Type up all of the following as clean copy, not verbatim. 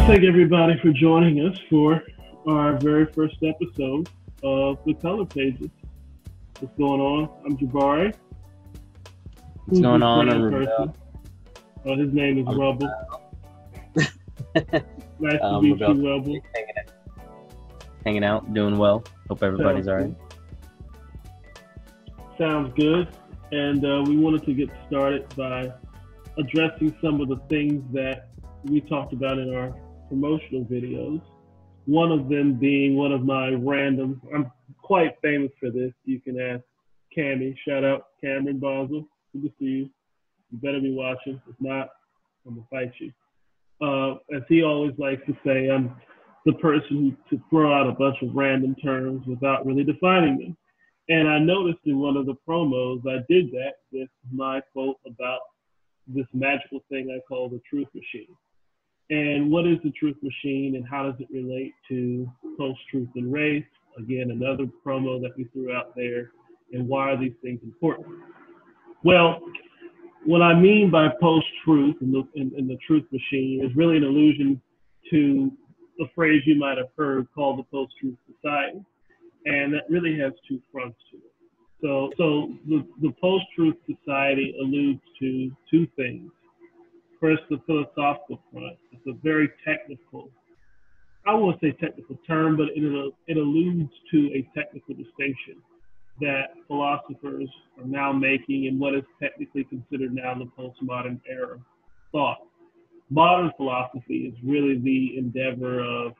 thank everybody for joining us for our very first episode of the Color Pages. What's going on? I'm Jabari. What's going on? I'm person? His name is Rubble. Nice to meet you, Rubble. Hanging out, doing well. Hope everybody's all right. Sounds good. And we wanted to get started by addressing some of the things that we talked about in our promotional videos. One of them being one of my random, I'm quite famous for this. You can ask Cammy. Shout out Cameron Basel. Good to see you. You better be watching. If not, I'm going to fight you. As he always likes to say, I'm the person who to throw out a bunch of random terms without really defining them. And I noticed in one of the promos, I did that with my quote about this magical thing I call the truth machine. And what is the truth machine and how does it relate to post-truth and race? Again, another promo that we threw out there. And why are these things important? Well, what I mean by post-truth and the truth machine is really an allusion to a phrase you might have heard called the post-truth society. And that really has two fronts to it. So the post-truth society alludes to two things. First, the philosophical front. It's a very technical, I won't say technical term, but it alludes to a technical distinction that philosophers are now making in what is technically considered now the postmodern era thought. Modern philosophy is really the endeavor of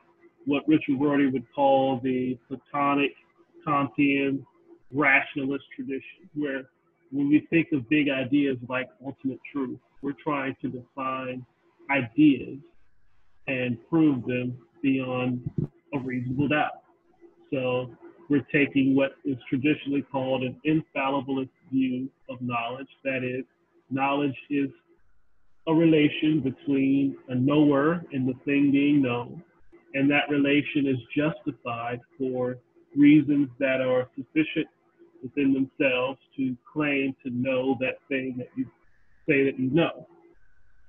what Richard Rorty would call the Platonic, Kantian, rationalist tradition, where when we think of big ideas like ultimate truth, we're trying to define ideas and prove them beyond a reasonable doubt. So we're taking what is traditionally called an infallibilist view of knowledge. That is, knowledge is a relation between a knower and the thing being known. And that relation is justified for reasons that are sufficient within themselves to claim to know that thing that you say that you know.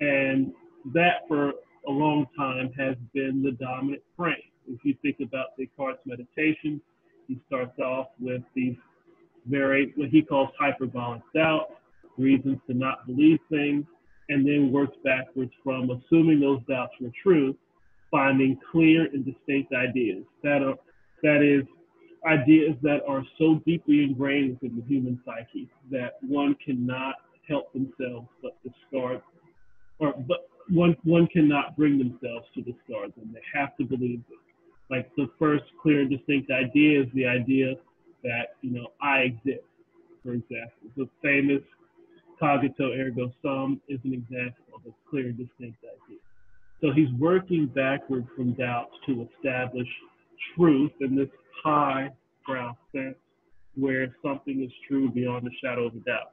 And that for a long time has been the dominant frame. If you think about Descartes' meditation, he starts off with these what he calls hyperbolic doubt, reasons to not believe things, and then works backwards from assuming those doubts were true, finding clear and distinct ideas. That is, ideas that are so deeply ingrained within the human psyche that one cannot help themselves but discard, but one cannot bring themselves to discard them. They have to believe them. Like the first clear and distinct idea is the idea that, I exist, for example. The famous cogito ergo sum is an example of a clear and distinct idea. So he's working backward from doubts to establish truth in this high ground sense where something is true beyond a shadow of a doubt,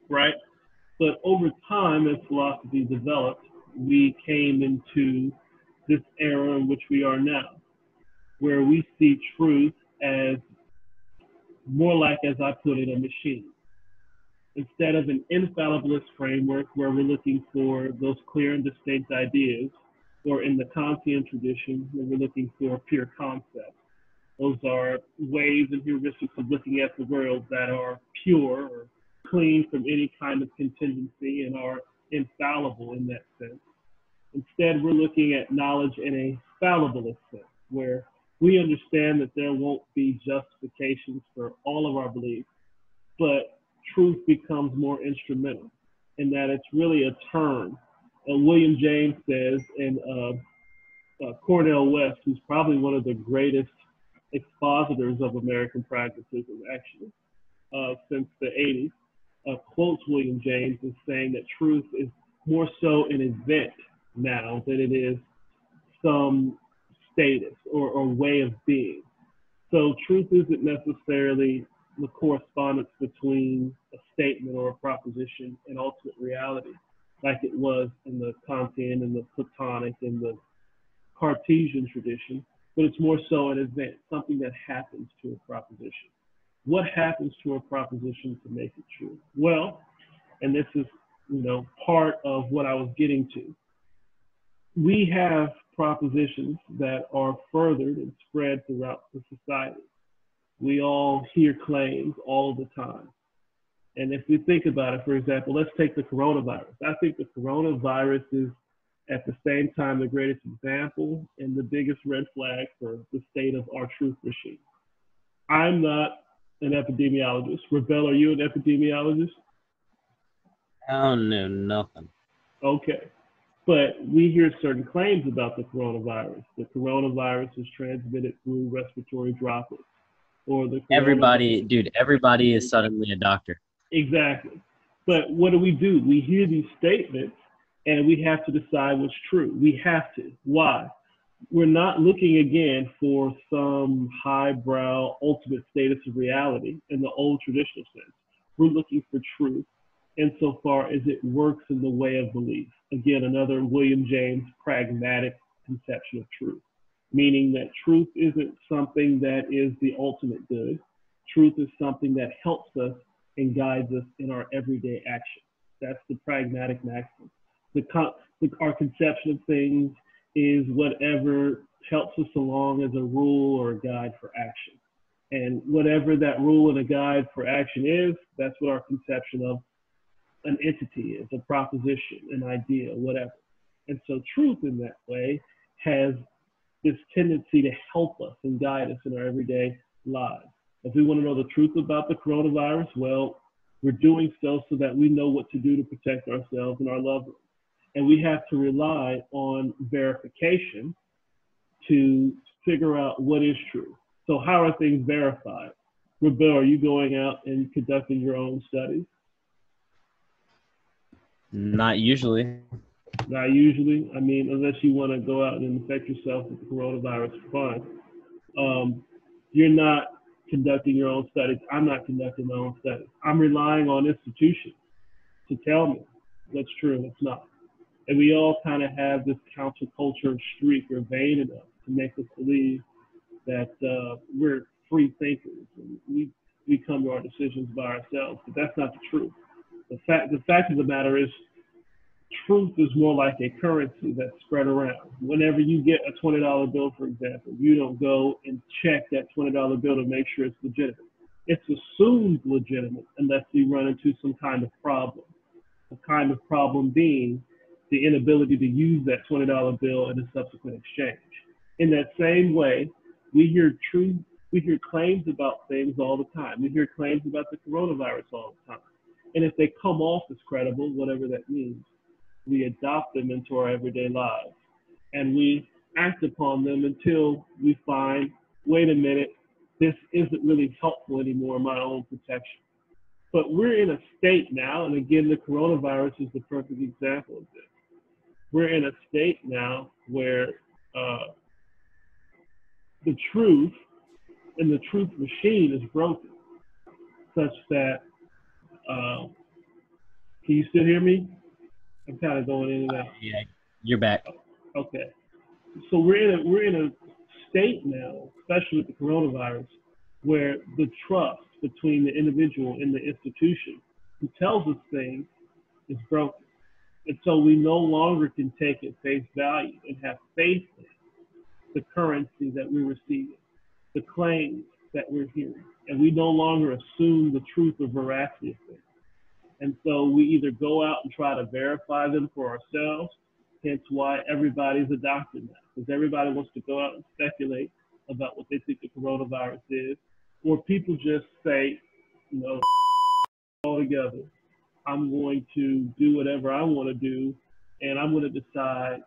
right? But over time, as philosophy developed, we came into this era in which we are now, where we see truth as more like, as I put it, a machine. Instead of an infallibilist framework where we're looking for those clear and distinct ideas, or in the Kantian tradition, where we're looking for pure concepts. Those are ways and heuristics of looking at the world that are pure or clean from any kind of contingency and are infallible in that sense. Instead, we're looking at knowledge in a fallibilist sense, where we understand that there won't be justifications for all of our beliefs, but truth becomes more instrumental, in that it's really a term. William James says, and Cornel West, who's probably one of the greatest expositors of American pragmatism, actually, since the 80s, quotes William James as saying that truth is more so an event now than it is some status or way of being. So truth isn't necessarily the correspondence between a statement or a proposition and ultimate reality, like it was in the Kantian and the Platonic and the Cartesian tradition, but it's more so an event, something that happens to a proposition. What happens to a proposition to make it true? Well, and this is, part of what I was getting to. We have propositions that are furthered and spread throughout the society. We all hear claims all the time. And if we think about it, for example, let's take the coronavirus. I think the coronavirus is at the same time the greatest example and the biggest red flag for the state of our truth machine. I'm not an epidemiologist. Rebel, are you an epidemiologist? I don't know nothing. Okay. But we hear certain claims about the coronavirus. The coronavirus is transmitted through respiratory droplets. Or the Everybody is suddenly a doctor. Exactly. But what do? We hear these statements and we have to decide what's true. We have to. Why? We're not looking again for some highbrow ultimate status of reality in the old traditional sense. We're looking for truth insofar as it works in the way of belief. Again, another William James pragmatic conception of truth, meaning that truth isn't something that is the ultimate good. Truth is something that helps us and guides us in our everyday action. That's the pragmatic maxim. Our conception of things is whatever helps us along as a rule or a guide for action. And whatever that rule and a guide for action is, that's what our conception of an entity is, a proposition, an idea, whatever. And so truth in that way has this tendency to help us and guide us in our everyday lives. If we want to know the truth about the coronavirus, well, we're doing so that we know what to do to protect ourselves and our loved ones. And we have to rely on verification to figure out what is true. So how are things verified? Rebel, are you going out and conducting your own studies? Not usually. Not usually. I mean, unless you want to go out and infect yourself with the coronavirus, fine. You're not conducting your own studies. I'm not conducting my own studies. I'm relying on institutions to tell me what's true and what's not. And we all kind of have this counterculture streak or vein in us to make us believe that we're free thinkers and we come to our decisions by ourselves. But that's not the truth. The fact of the matter is, truth is more like a currency that's spread around. Whenever you get a $20 bill, for example, you don't go and check that $20 bill to make sure it's legitimate. It's assumed legitimate unless you run into some kind of problem. The kind of problem being the inability to use that $20 bill in a subsequent exchange. In that same way, we hear claims about things all the time. We hear claims about the coronavirus all the time. And if they come off as credible, whatever that means, we adopt them into our everyday lives. And we act upon them until we find, wait a minute, this isn't really helpful anymore in my own protection. But we're in a state now, and again, the coronavirus is the perfect example of this. We're in a state now where the truth and the truth machine is broken, such that, can you still hear me? I'm kind of going in and out. Yeah, you're back. Okay. So we're in a state now, especially with the coronavirus, where the trust between the individual and the institution who tells us things is broken. And so we no longer can take at face value and have faith in the currency that we're receiving, the claims that we're hearing. And we no longer assume the truth or veracity of things. And so we either go out and try to verify them for ourselves, hence why everybody's adopting that, because everybody wants to go out and speculate about what they think the coronavirus is, or people just say, you know, all together, I'm going to do whatever I want to do, and I'm going to decide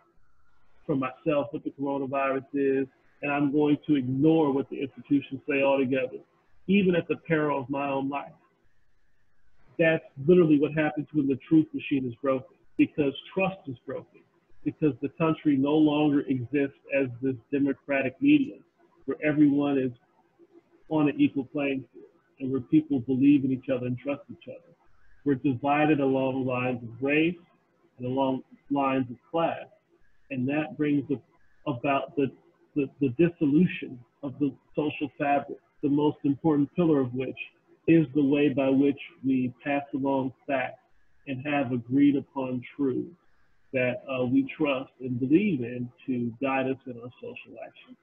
for myself what the coronavirus is, and I'm going to ignore what the institutions say altogether, even at the peril of my own life. That's literally what happens when the truth machine is broken, because trust is broken, because the country no longer exists as this democratic medium where everyone is on an equal playing field and where people believe in each other and trust each other. We're divided along lines of race and along lines of class, and that brings about the dissolution of the social fabric, the most important pillar of which is the way by which we pass along facts and have agreed upon truths. that we trust and believe in to guide us in our social action.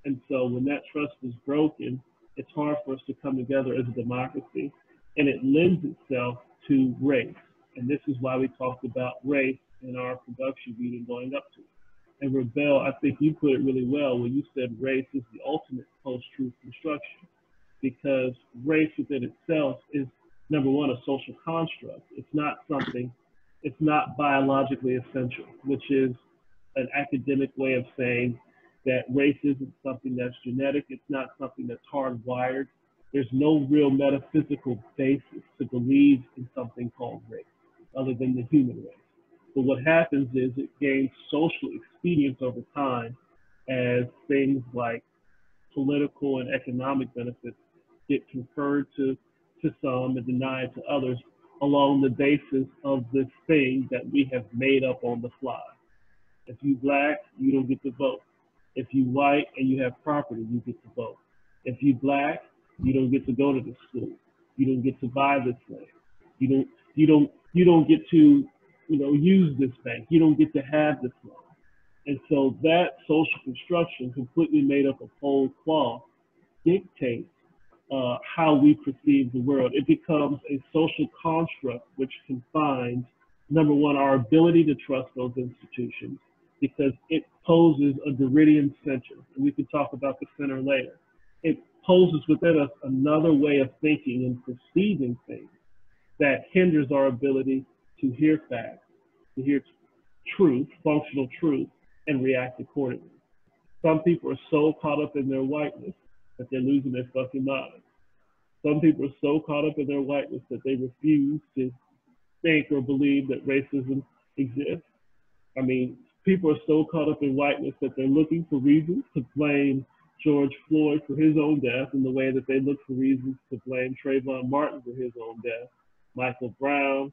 And so when that trust is broken, it's hard for us to come together as a democracy, and it lends itself to race. And this is why we talked about race in our production meeting going up to it. And Rebel, I think you put it really well when you said race is the ultimate post-truth construction, because race within itself is, number one, a social construct. It's not something, it's not biologically essential, which is an academic way of saying that race isn't something that's genetic. It's not something that's hardwired. There's no real metaphysical basis to believe in something called race other than the human race. But what happens is it gains social expedience over time as things like political and economic benefits get conferred to some and denied to others along the basis of this thing that we have made up on the fly. If you black, you don't get to vote. If you white and you have property, you get to vote. If you black, you don't get to go to this school. You don't get to buy this land. You don't get to, use this bank. You don't get to have this loan. And so that social construction, completely made up of whole cloth, dictates how we perceive the world. It becomes a social construct which confines, number one, our ability to trust those institutions, because it poses a Derridian center. And we can talk about the center later. It poses within us another way of thinking and perceiving things that hinders our ability to hear facts, to hear truth, functional truth, and react accordingly. Some people are so caught up in their whiteness that they're losing their fucking minds. Some people are so caught up in their whiteness that they refuse to think or believe that racism exists. I mean, people are so caught up in whiteness that they're looking for reasons to blame George Floyd for his own death in the way that they look for reasons to blame Trayvon Martin for his own death, Michael Brown,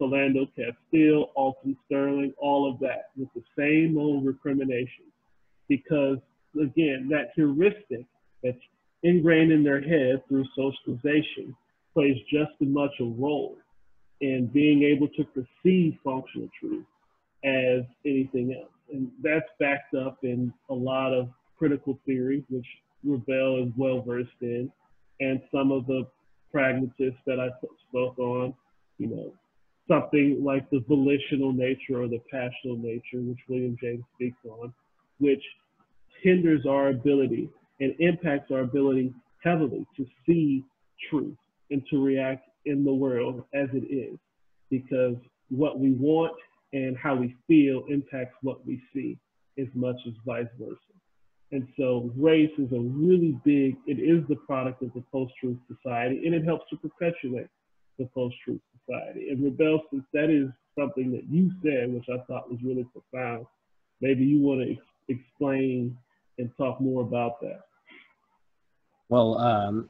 Philando Castile, Alton Sterling, all of that with the same old recrimination. Because, again, that heuristic that's ingrained in their head through socialization plays just as much a role in being able to perceive functional truth as anything else. And that's backed up in a lot of critical theory, which Rebel is well versed in, and some of the pragmatists that I spoke on, something like the volitional nature or the passional nature, which William James speaks on, which hinders our ability and impacts our ability heavily to see truth and to react in the world as it is, because what we want and how we feel impacts what we see as much as vice versa. And so race is it is the product of the post-truth society, and it helps to perpetuate the post-truth society. And Rebel, since that is something that you said, which I thought was really profound, maybe you want to explain and talk more about that. Well,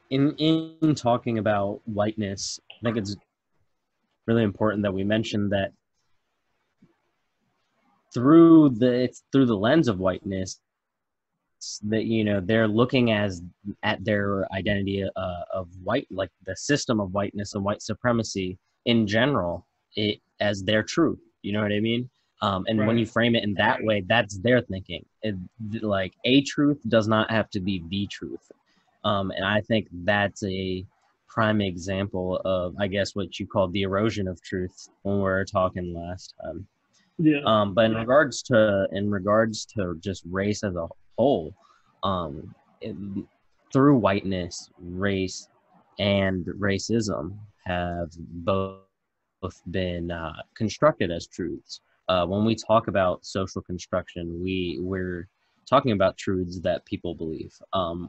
in talking about whiteness, I think it's really important that we mention that through the lens of whiteness, that they're looking at their identity of white, like the system of whiteness and white supremacy in general, as their truth. You know what I mean? And right. When you frame it in that way, that's their thinking. Like a truth does not have to be the truth. And I think that's a prime example of, I guess, what you called the erosion of truth when we were talking last time. Yeah. But in regards to just race as a whole, through whiteness, race and racism have both been constructed as truths. When we talk about social construction, we're talking about truths that people believe,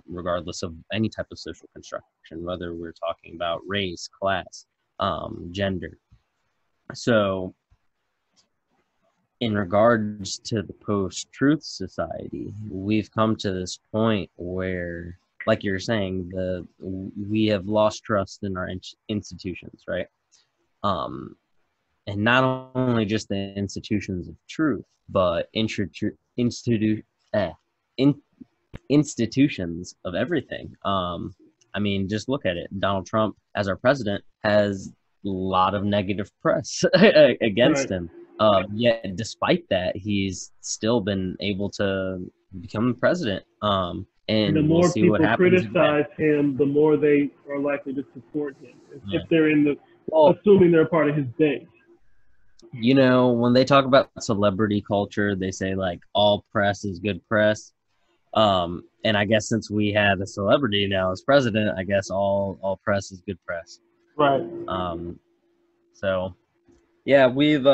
regardless of any type of social construction, whether we're talking about race, class, gender. So in regards to the post-truth society, we've come to this point where, like you're saying, we have lost trust in our institutions, right? And not only just the institutions of truth, but institutions of everything. I mean, just look at it. Donald Trump, as our president, has a lot of negative press against him. Yet despite that, he's still been able to become president. And the And we'll more see what people happens again. criticize him, the more they are likely to support him if Yeah. they're in the, Well, assuming they're part of his base. when they talk about celebrity culture, they say like all press is good press. And I guess since we have a celebrity now as president, I guess all press is good press. Right. Um, so yeah, we've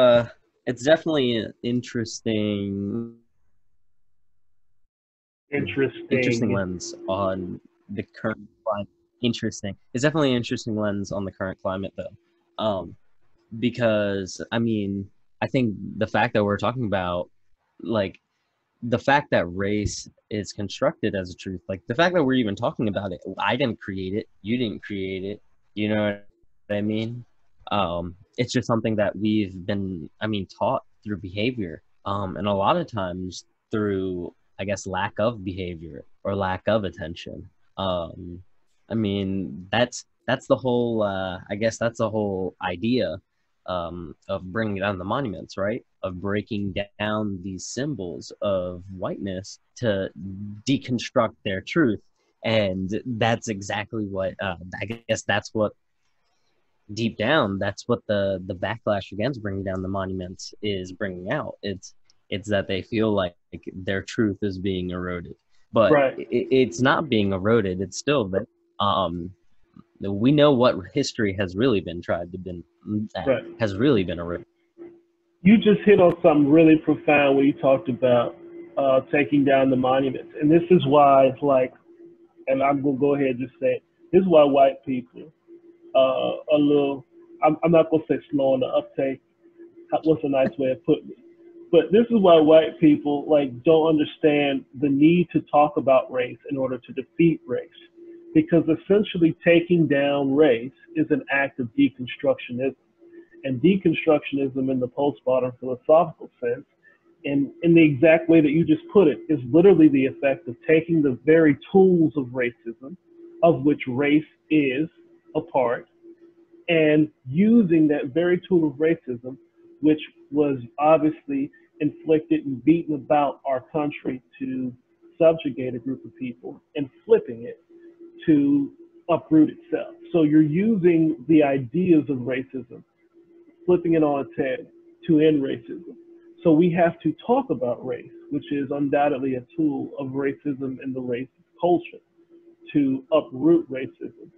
it's definitely an interesting Interesting. lens on the current climate. Interesting. It's definitely an interesting lens on the current climate, though, because I mean, I think the fact that we're talking about, like, the fact that race is constructed as a truth, like the fact that we're even talking about it, I didn't create it, you didn't create it. You know what I mean? It's just something that we've been, I mean, taught through behavior, and a lot of times through, I guess, lack of behavior or lack of attention. Um, I mean, that's the whole. I guess that's the whole idea of bringing down the monuments, right? Of breaking down these symbols of whiteness to deconstruct their truth. And that's exactly what I guess that's what deep down that's what the backlash against bringing down the monuments is bringing out. It's that they feel like their truth is being eroded, but Right. it's not being eroded. It's still that we know what history has really been tried to been Right. has really been eroded. You just hit on something really profound when you talked about taking down the monuments, and this is why it's like, and I'm gonna go ahead and just say it. This is why white people a little. I'm not gonna say slow on the uptake. What's a nice way of putting it? But this is why white people like don't understand the need to talk about race in order to defeat race, because essentially taking down race is an act of deconstructionism, and deconstructionism in the postmodern philosophical sense, and in the exact way that you just put it, is literally the effect of taking the very tools of racism, of which race is a part, and using that very tool of racism, which was obviously inflicted and beaten about our country to subjugate a group of people, and flipping it to uproot itself. So you're using the ideas of racism, flipping it on its head to end racism. So we have to talk about race, which is undoubtedly a tool of racism and the racist culture, to uproot racism.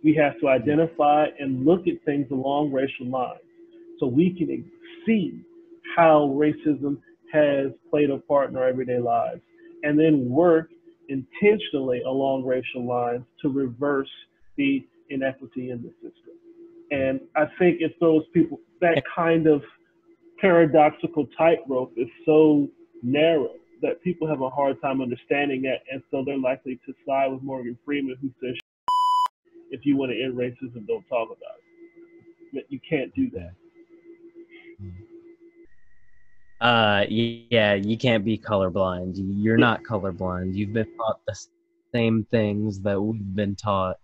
We have to identify and look at things along racial lines so we can see how racism has played a part in our everyday lives, and then work intentionally along racial lines to reverse the inequity in the system. And I think it throws people, that kind of paradoxical tightrope is so narrow that people have a hard time understanding that. And so they're likely to side with Morgan Freeman, who says, if you want to end racism, don't talk about it. You can't do that. Yeah, you can't be colorblind. You're not colorblind. You've been taught the same things that we've been taught.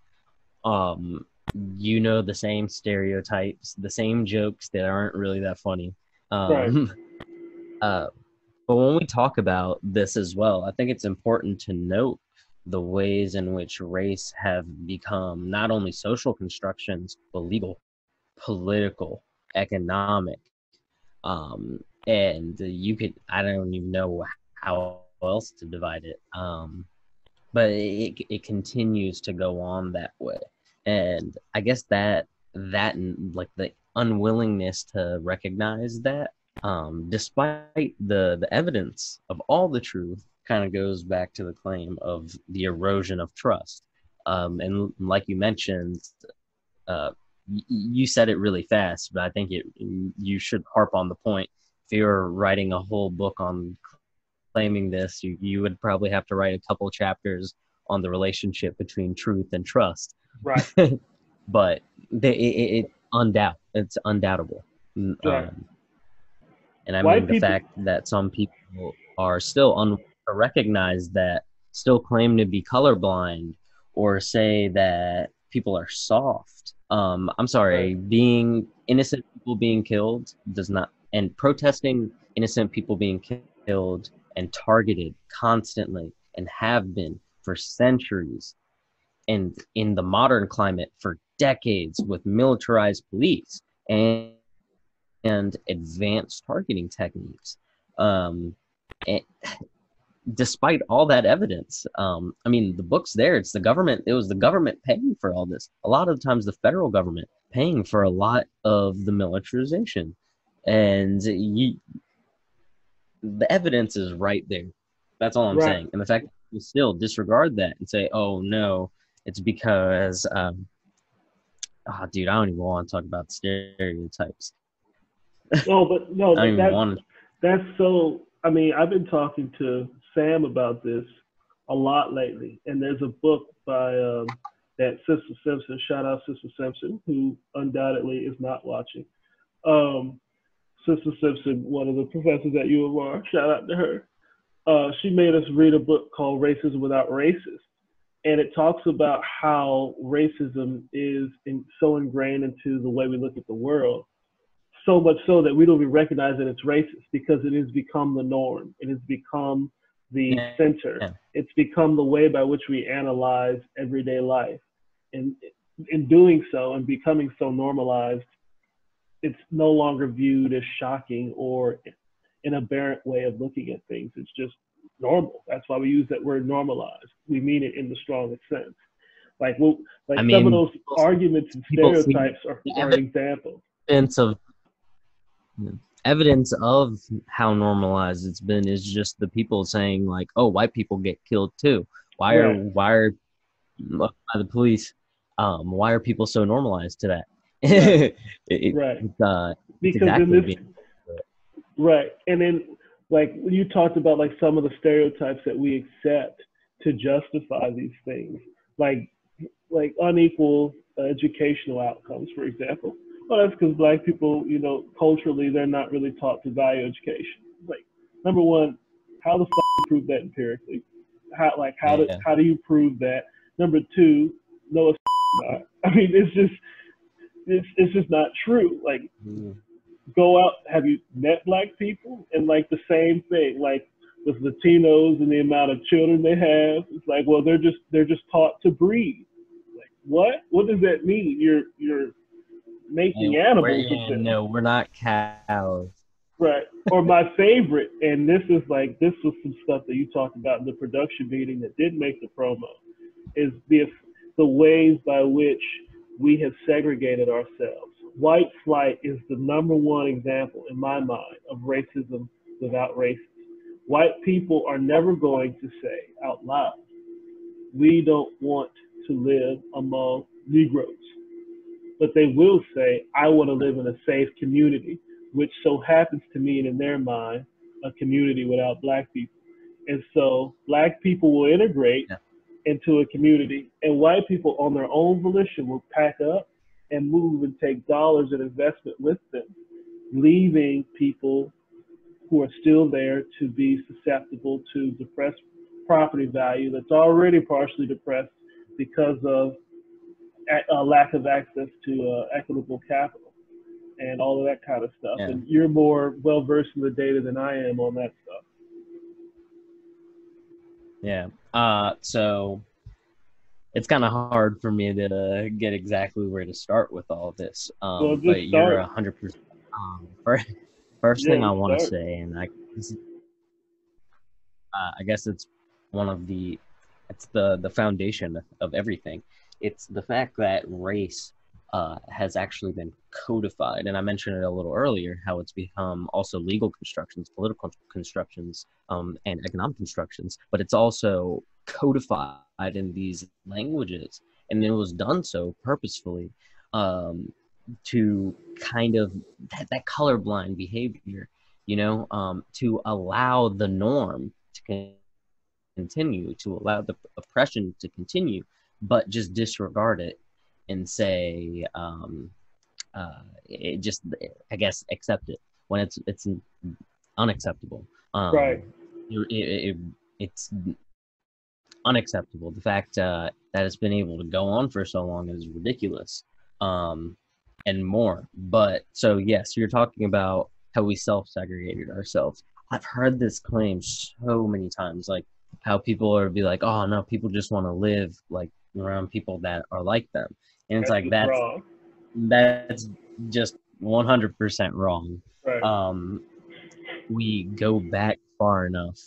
You know the same stereotypes, the same jokes that aren't really that funny. Right. But when we talk about this as well, I think it's important to note the ways in which race have become not only social constructions, but legal, political, economic. And you could, I don't even know how else to divide it. But it continues to go on that way. And I guess that like the unwillingness to recognize that, despite the evidence of all the truth, kind of goes back to the claim of the erosion of trust. And like you mentioned, you said it really fast, but I think you should harp on the point. If you're writing a whole book on claiming this, you would probably have to write a couple chapters on the relationship between truth and trust. Right. But it's undoubtable. Right. And I White mean the people, fact that some people are still to recognize that, still claim to be colorblind, or say that people are soft. I'm sorry, right. being innocent people being killed does not and protesting innocent people being killed and targeted constantly and have been for centuries, and in the modern climate for decades with militarized police and advanced targeting techniques. And despite all that evidence, I mean, the book's there. It's the government. It was the government paying for all this. A lot of times, the federal government paying for a lot of the militarization, and the evidence is right there. That's all I'm saying. And the fact that you still disregard that and say, "Oh no, it's because," dude, I don't even want to talk about stereotypes. No, but no, I don't even want to. That's so. I mean, I've been talking to Sam about this a lot lately, and there's a book by that Sister Simpson. Shout out Sister Simpson, who undoubtedly is not watching. Sister Simpson, one of the professors at U of R. Shout out to her. She made us read a book called Racism Without Racists, and it talks about how racism is so ingrained into the way we look at the world. So much so that we don't even recognize that it's racist because it has become the norm. It has become the center. Yeah. It's become the way by which we analyze everyday life. And in doing so and becoming so normalized, it's no longer viewed as shocking or an aberrant way of looking at things. It's just normal. That's why we use that word normalized. We mean it in the strongest sense. Like some of those arguments and stereotypes are an example. Evidence of how normalized it's been is just the people saying like, "Oh, white people get killed too. Why are by the police? Why are people so normalized to that?" Because exactly right. And then like you talked about like some of the stereotypes that we accept to justify these things, like unequal educational outcomes, for example. Well, that's because Black people, culturally, they're not really taught to value education. Like, number one, how the fuck do you prove that empirically? How do you prove that? Number two, no, it's not. I mean, it's just not true. Like, go out. Have you met Black people? And like the same thing, like with Latinos and the amount of children they have, it's like, well, they're just taught to breed. Like, what? What does that mean? You're making animals. No, we're not cows. Right. Or my favorite, and this was some stuff that you talked about in the production meeting that did make the promo, is the ways by which we have segregated ourselves. White flight is the number one example in my mind of racism without racism. White people are never going to say out loud, we don't want to live among Negroes. But they will say, I want to live in a safe community, which so happens to mean in their mind, a community without Black people. And so Black people will integrate into a community, and white people on their own volition will pack up and move and take dollars and investment with them, leaving people who are still there to be susceptible to depressed property value that's already partially depressed because of a lack of access to equitable capital and all of that kind of stuff. Yeah. And you're more well-versed in the data than I am on that stuff. Yeah. So it's kind of hard for me to get exactly where to start with all of this. But you're 100%. First thing I want to say, and I guess it's the foundation of everything. It's the fact that race has actually been codified. And I mentioned it a little earlier, how it's become also legal constructions, political constructions, and economic constructions, but it's also codified in these languages. And it was done so purposefully to kind of that colorblind behavior, to allow the norm to continue, to allow the oppression to continue, but just disregard it and say, it just, I guess, accept it when it's unacceptable. Right. It's unacceptable. The fact that it's been able to go on for so long is ridiculous, and more. But so yes, you're talking about we self-segregated ourselves. I've heard this claim so many times, like how people are be like, oh no, people just want to live like around people that are like them. And it's That's like just wrong. that's just 100% wrong. Right. We go back far enough,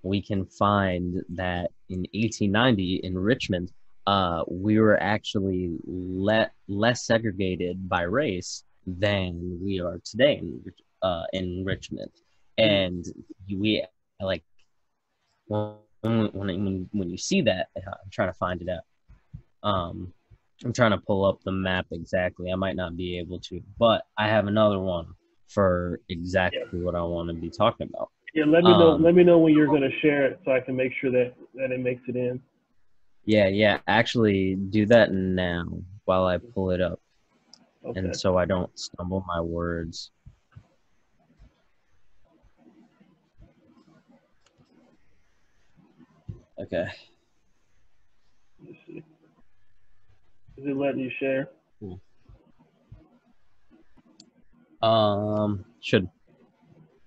we can find that in 1890 in Richmond, we were actually less segregated by race than we are today in Richmond. And we like when you see that, I'm trying to find it out. I'm trying to pull up the map exactly. I might not be able to, but I have another one for exactly what I want to be talking about. Yeah, let me know. Let me know when you're going to share it so I can make sure that it makes it in. Yeah. Actually, do that now while I pull it up, and so I don't stumble my words. Okay. Let's see. Is it letting you share? Should.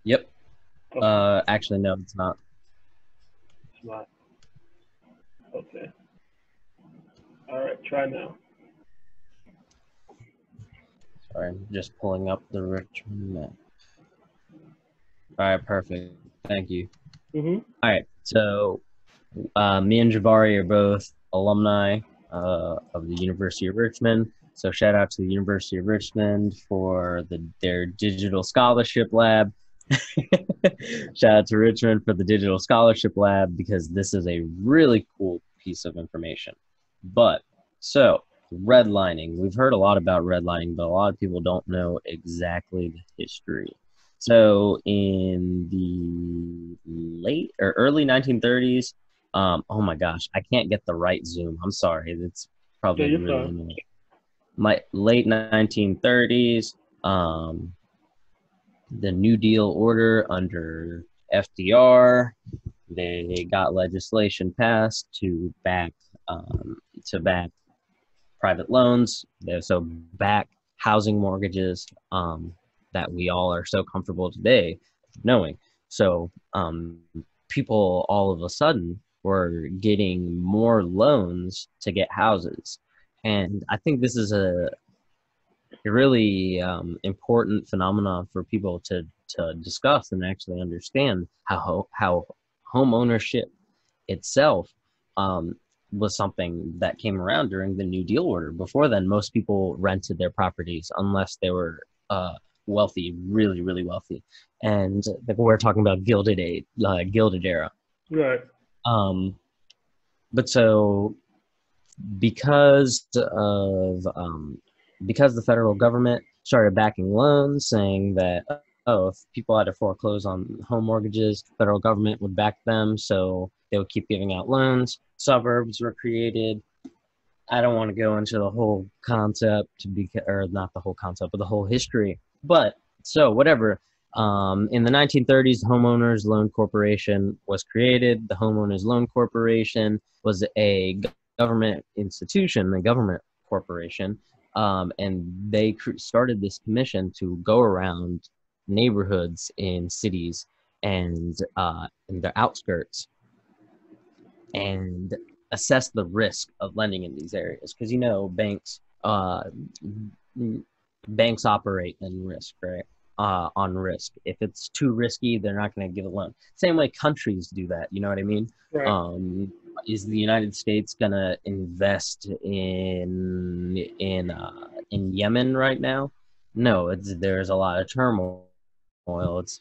Yep. Okay. Actually, no, it's not. It's not. Okay. All right, try now. Sorry, I'm just pulling up the Richmond map. All right, perfect. Thank you. Mm-hmm. All right, so me and Jabari are both alumni of the University of Richmond. So shout out to the University of Richmond for their digital scholarship lab. Shout out to Richmond for the digital scholarship lab, because this is a really cool piece of information. But so redlining, we've heard a lot about redlining, but a lot of people don't know exactly the history. So in the late or early 1930s, oh my gosh, I can't get the right zoom. I'm sorry. It's probably really annoying. My late 1930s, the New Deal order under FDR, they got legislation passed to back private loans, so back housing mortgages that we all are so comfortable today knowing. So people all of a sudden were getting more loans to get houses. And I think this is a really important phenomenon for people to discuss and actually understand how home ownership itself was something that came around during the New Deal order. Before then, most people rented their properties unless they were wealthy, really, really wealthy. And we're talking about Gilded era. Right. But so because the federal government started backing loans, saying that, if people had to foreclose on home mortgages, federal government would back them, so they would keep giving out loans. Suburbs were created. I don't want to go into the whole concept, or not the whole concept, but the whole history. But so whatever. In the 1930s, the Homeowners Loan Corporation was created. The Homeowners Loan Corporation was a government institution, a government corporation, and they started this commission to go around neighborhoods in cities and in their outskirts and assess the risk of lending in these areas, because banks operate in risk, right? On risk. If it's too risky, they're not going to give a loan. Same way countries do that. You know what I mean? Right. Is the United States going to invest in Yemen right now? No, there's a lot of turmoil. It's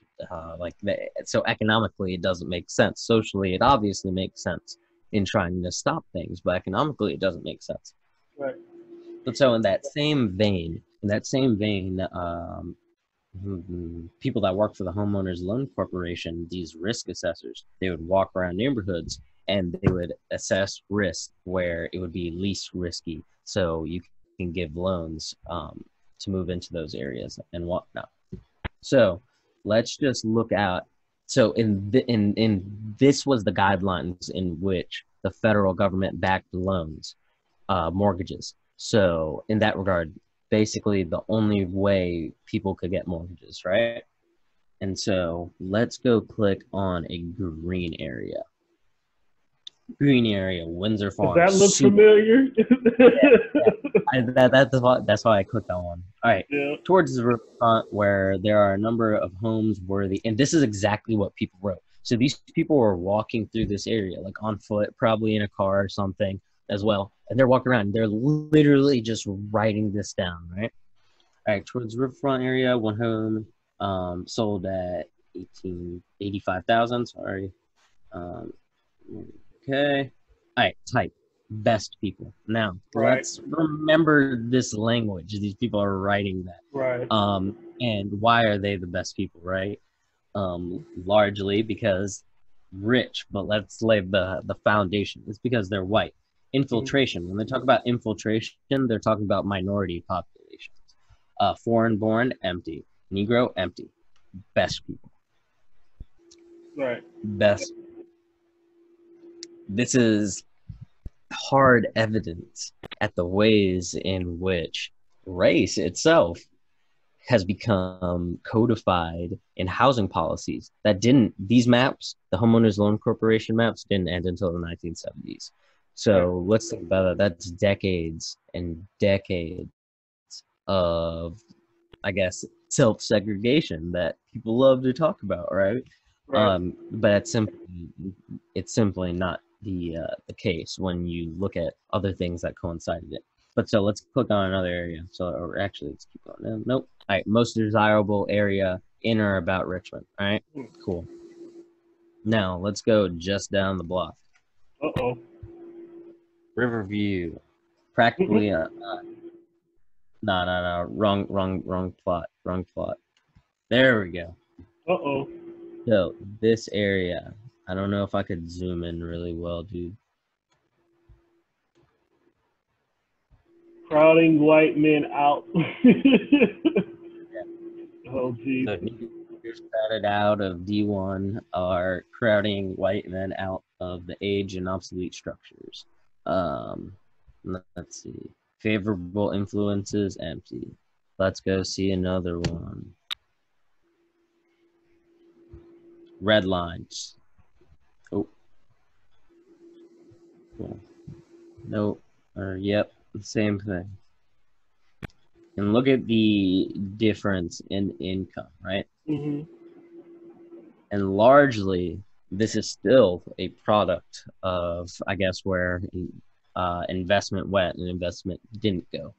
so economically it doesn't make sense. Socially, it obviously makes sense in trying to stop things, but economically it doesn't make sense. Right. But so in that same vein, people that work for the Homeowners Loan Corporation, these risk assessors, they would walk around neighborhoods and they would assess risk where it would be least risky, so you can give loans to move into those areas and whatnot. So let's just look at, so in this was the guidelines in which the federal government backed loans, mortgages. So in that regard, basically the only way people could get mortgages, right? And so let's go click on a green area. Green area, Windsor Does Farms. that look familiar? That's why I clicked on one. All right. Yeah. Towards the riverfront, where there are a number of homes worthy, and this is exactly what people wrote. So these people were walking through this area, like on foot, probably in a car or something as well. And they're walking around. They're literally just writing this down, right? All right. Towards the riverfront area, one home sold at 85,000. Sorry. Um, okay. All right. Type best people. Now Right. let's remember this language. These people are writing that. Right. And why are they the best people, right? Largely because rich, but let's lay the foundation. It's because they're white. Infiltration. When they talk about infiltration, they're talking about minority populations. Foreign born, empty. Negro, empty. Best people. Right. Best. This is hard evidence at the ways in which race itself has become codified in housing policies that didn't, these maps, the homeowners loan corporation maps, didn't end until the 1970s. So let's think about that. That's decades and decades of, I guess, self-segregation that people love to talk about, right? Right. But it's simply not the case when you look at other things that coincided it. But so let's click on another area. So, or actually, let's keep going. Nope. All right, most desirable area in or about Richmond. All right, cool. Now let's go just down the block. Uh-oh. Riverview, practically. No. Wrong plot. There we go. Uh-oh. So this area, I don't know if I could zoom in really well, dude. Crowding white men out. Yeah. Oh, geez. So Negroes crowded out of D1 are crowding white men out of the age and obsolete structures. Let's see. Favorable influences, empty. Let's go see another one. Red lines. Oh. Cool. Nope. Or yep, same thing. And look at the difference in income, right? Mm-hmm. And largely, this is still a product of, I guess, where investment went and investment didn't go,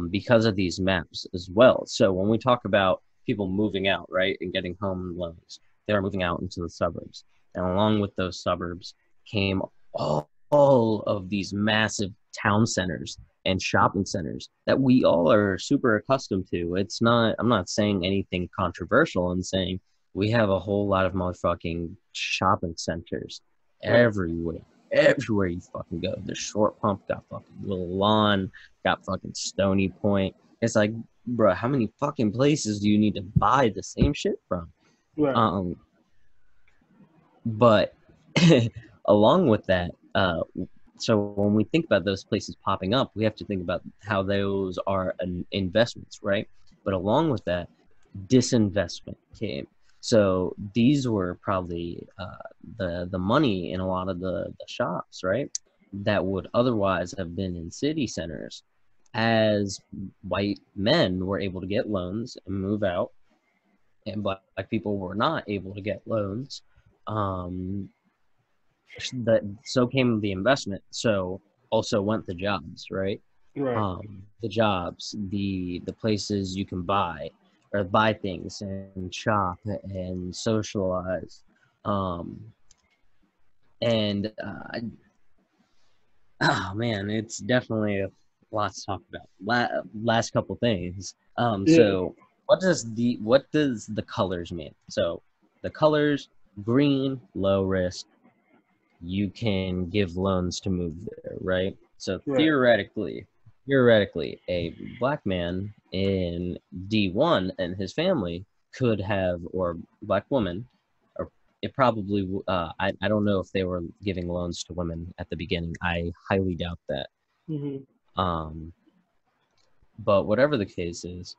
because of these maps as well. So when we talk about people moving out, right, and getting home loans, they're moving out into the suburbs. And along with those suburbs came all of these massive town centers and shopping centers that we all are super accustomed to. It's not, I'm not saying anything controversial in saying we have a whole lot of motherfucking shopping centers everywhere. Everywhere you fucking go. The Short Pump got fucking Little Lawn, got fucking Stony Point. It's like, bro, how many fucking places do you need to buy the same shit from? Right. But along with that, so when we think about those places popping up, we have to think about how those are investments, right? But along with that, disinvestment came. So these were probably the money in a lot of the shops, right? That would otherwise have been in city centers, as white men were able to get loans and move out, and black people were not able to get loans. So came the investment. So also went the jobs, right? Right. The jobs, the places you can buy or buy things and shop and socialize. And oh man, it's definitely a lot to talk about. Last couple things. Yeah. So what does the colors mean? So the colors: green, low risk. You can give loans to move there, right? So Right. theoretically, a black man in D1 and his family could have, or black woman, or it probably, I don't know if they were giving loans to women at the beginning. I highly doubt that. Mm-hmm. But whatever the case is,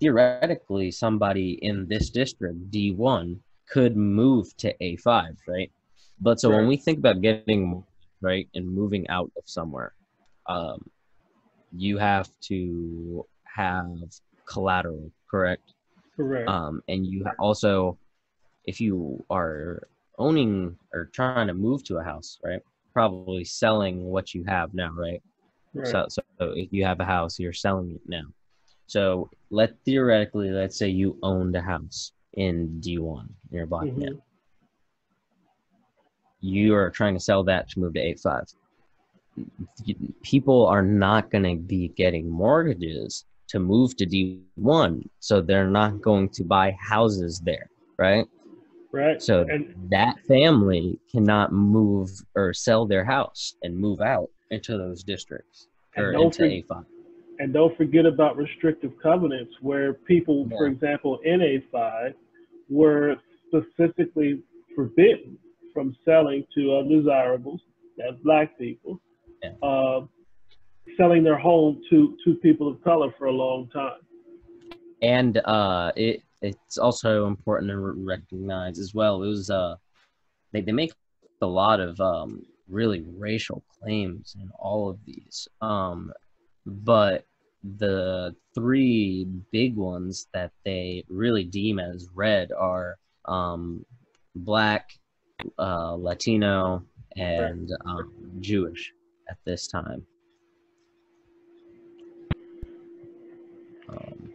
theoretically somebody in this district, D1, could move to A5, right? But so when Right. we think about getting right and moving out of somewhere, um, you have to have collateral, correct? Correct. And you also, if you are owning or trying to move to a house, right? Probably selling what you have now, right? Right. So if you have a house, you're selling it now. So let's say you owned a house in D1, you're a black man. Hmm. You are trying to sell that to move to A5. People are not going to be getting mortgages to move to D1, so they're not going to buy houses there, right? Right. So that family cannot move or sell their house and move out into those districts And or don't into for, A5. and don't forget about restrictive covenants, where people, for Yeah. example, in A5, were specifically forbidden from selling to undesirables, that's black people, Yeah. uh, selling their home to people of color for a long time. And it's also important to recognize as well. It was they make a lot of really racial claims in all of these. But the three big ones that they really deem as red are black, Latino, Right. and Jewish at this time. Um,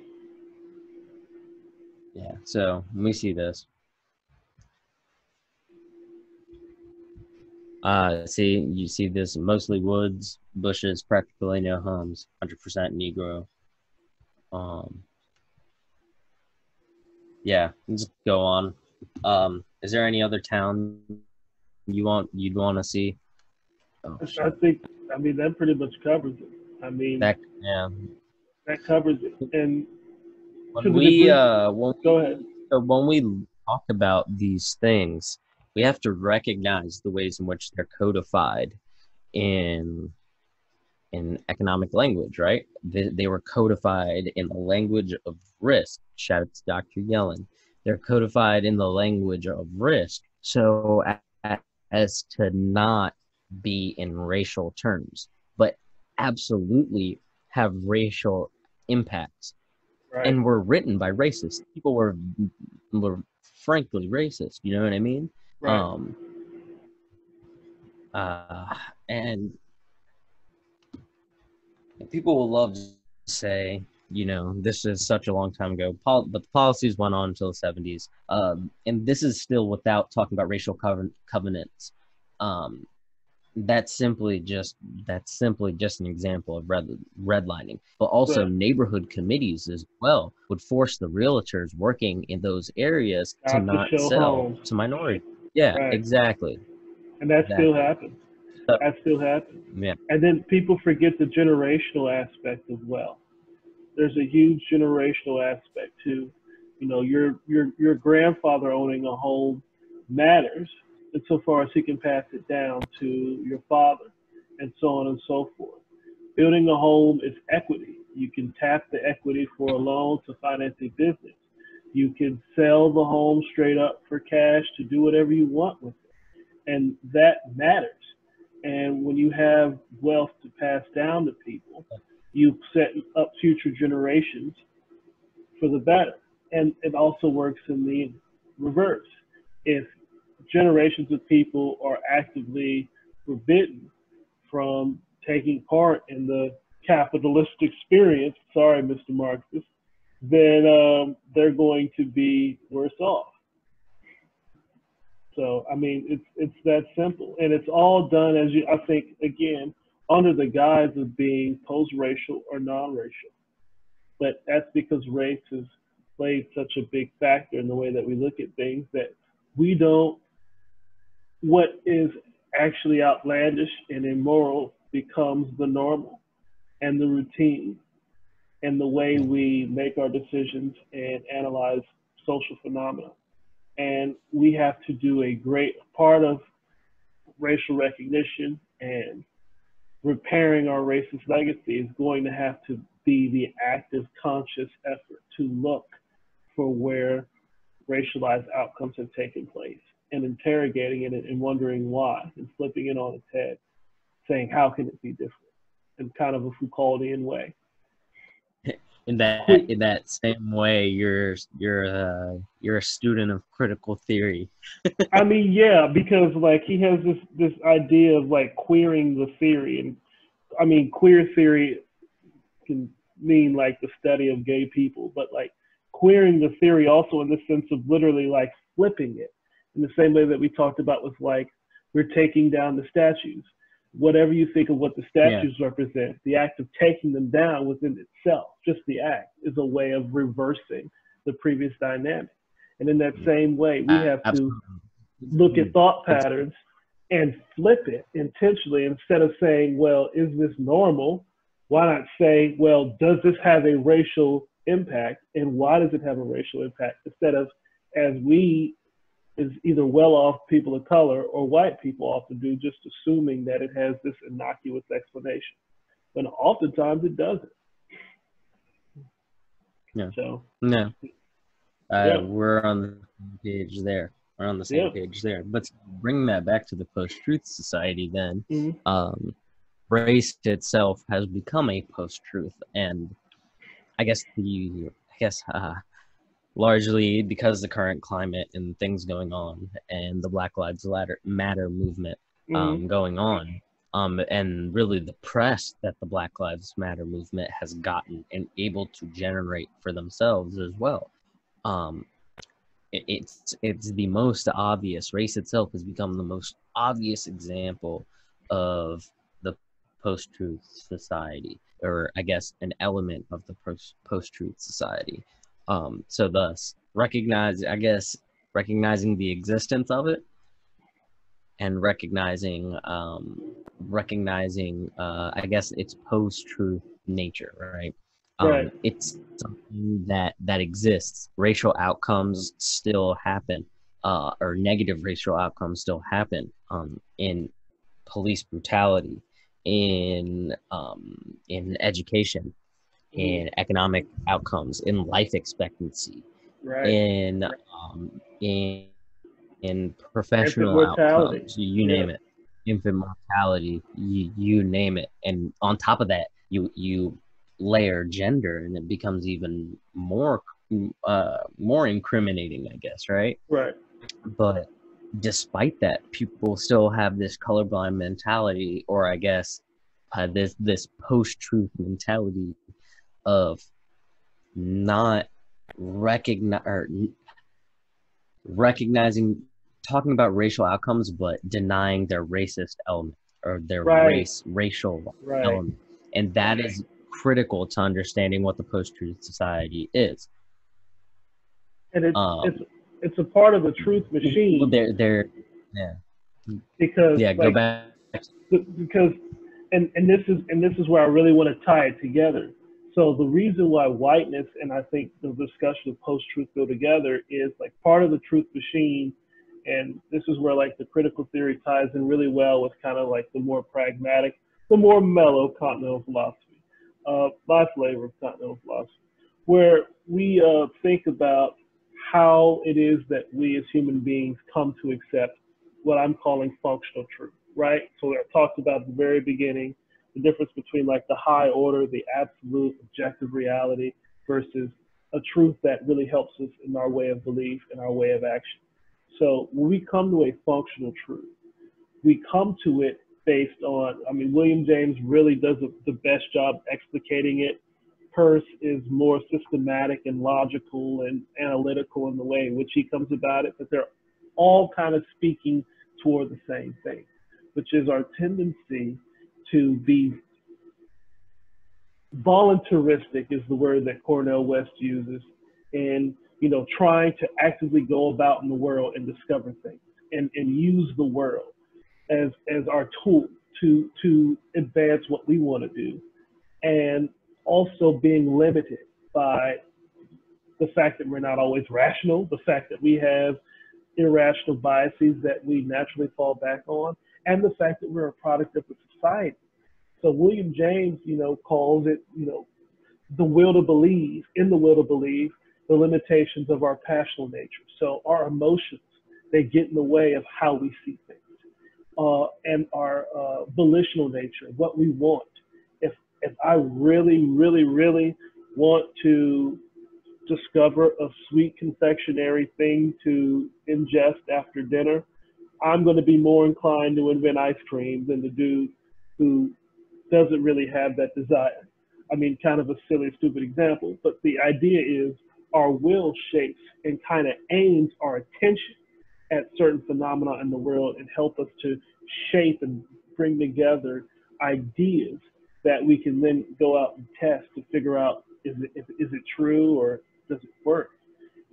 yeah, so let me see this. You see this mostly woods, bushes, practically no homes, 100% Negro. Um, yeah, let's go on. Is there any other town you'd want to see? Oh I shit. think, I mean, that pretty much covers it. I mean, That yeah. that covers it. And to When the we degree, uh when go ahead. we so when we talk about these things, we have to recognize the ways in which they're codified in economic language, right? They were codified in the language of risk. Shout out to Dr. Yellen. They're codified in the language of risk, so as to not be in racial terms, but absolutely have racial impacts, Right. and were written by racists. People were frankly racist. You know what I mean? Right. Um, uh, and people will love to say, this is such a long time ago, but the policies went on until the 70s. And this is still without talking about racial covenants. Um, that's simply just an example of redlining. But also Right. neighborhood committees as well would force the realtors working in those areas to Not to not show sell homes. to minorities. Yeah, Right. exactly. And that still Exactly. happens. So, That still happens. yeah. And then people forget the generational aspect as well. There's a huge generational aspect too. Your grandfather owning a home matters insofar as he can pass it down to your father, and so on and so forth. Building a home is equity. You can tap the equity for a loan to finance a business. You can sell the home straight up for cash to do whatever you want with it. And that matters. And when you have wealth to pass down to people, you set up future generations for the better. And it also works in the reverse. If generations of people are actively forbidden from taking part in the capitalist experience, sorry, Mr. Marxist, then they're going to be worse off. So I mean, it's that simple, and it's all done as I think again under the guise of being post-racial or non-racial. But that's because race has played such a big factor in the way that we look at things that we don't. What is actually outlandish and immoral becomes the normal and the routine and the way we make our decisions and analyze social phenomena. And we have to do a great part of racial recognition and repairing our racist legacy is going to have to be the active, conscious effort to look for where racialized outcomes have taken place and interrogating it and wondering why and flipping it on its head, saying, how can it be different? In kind of a Foucauldian way. In that same way, you're a student of critical theory. I mean, yeah, because like he has this idea of like queering the theory, and I mean, queer theory can mean like the study of gay people, but like queering the theory also in the sense of literally like flipping it in the same way that we talked about with like we're taking down the statues. Whatever you think of what the statues represent, the act of taking them down within itself, just the act, is a way of reversing the previous dynamic. And in that same way, we have to look at thought patterns and flip it intentionally. Instead of saying, well, is this normal? Why not say, well, does this have a racial impact? And why does it have a racial impact? Instead of, as we is either well-off people of color or white people often do, just assuming that it has this innocuous explanation. When oftentimes it doesn't. Yeah. So. No. We're on the same page there. We're on the same page there. But bringing that back to the post-truth society then, race itself has become a post-truth. And I guess largely because the current climate and things going on and the Black Lives Matter movement going on, and really the press that the Black Lives Matter movement has gotten and able to generate for themselves as well. It's the most obvious. Race itself has become the most obvious example of the post-truth society, or I guess an element of the post-truth society. So thus, recognizing the existence of it, and recognizing, I guess, its post-truth nature, right? Right. It's something that exists. Racial outcomes still happen, or negative racial outcomes still happen, in police brutality, in education, in economic outcomes, in life expectancy, in professional outcomes, you name it, infant mortality, you name it. And on top of that, you layer gender, and it becomes even more incriminating, I guess, right? Right. But despite that, people still have this colorblind mentality, or I guess this post-truth mentality of not recognizing, talking about racial outcomes, but denying their racist element, or their racial element. And that is critical to understanding what the post-truth society is. And it's a part of the truth machine. Because go back. Because this is where I really want to tie it together. So the reason why whiteness and I think the discussion of post-truth go together is like part of the truth machine, and this is where like the critical theory ties in really well with kind of like the more pragmatic, the more mellow continental philosophy, my flavor of continental philosophy, where we think about how it is that we as human beings come to accept what I'm calling functional truth, right? So I talked about at the very beginning the difference between like the high order, the absolute objective reality versus a truth that really helps us in our way of belief and our way of action. So when we come to a functional truth, we come to it based on, I mean, William James really does the best job explicating it. Peirce is more systematic and logical and analytical in the way in which he comes about it, but they're all kind of speaking toward the same thing, which is our tendency to be voluntaristic, is the word that Cornel West uses, and trying to actively go about in the world and discover things and use the world as our tool to advance what we want to do, and also being limited by the fact that we're not always rational, the fact that we have irrational biases that we naturally fall back on, and the fact that we're a product of the society. So William James, calls it, the will to believe, in the will to believe, the limitations of our passional nature. So our emotions, they get in the way of how we see things, and our volitional nature, what we want. If I really, really, really want to discover a sweet confectionery thing to ingest after dinner, I'm going to be more inclined to invent ice cream than the dude who doesn't really have that desire. I mean, kind of a silly, stupid example, but the idea is our will shapes and kind of aims our attention at certain phenomena in the world and help us to shape and bring together ideas that we can then go out and test to figure out, is it true or does it work?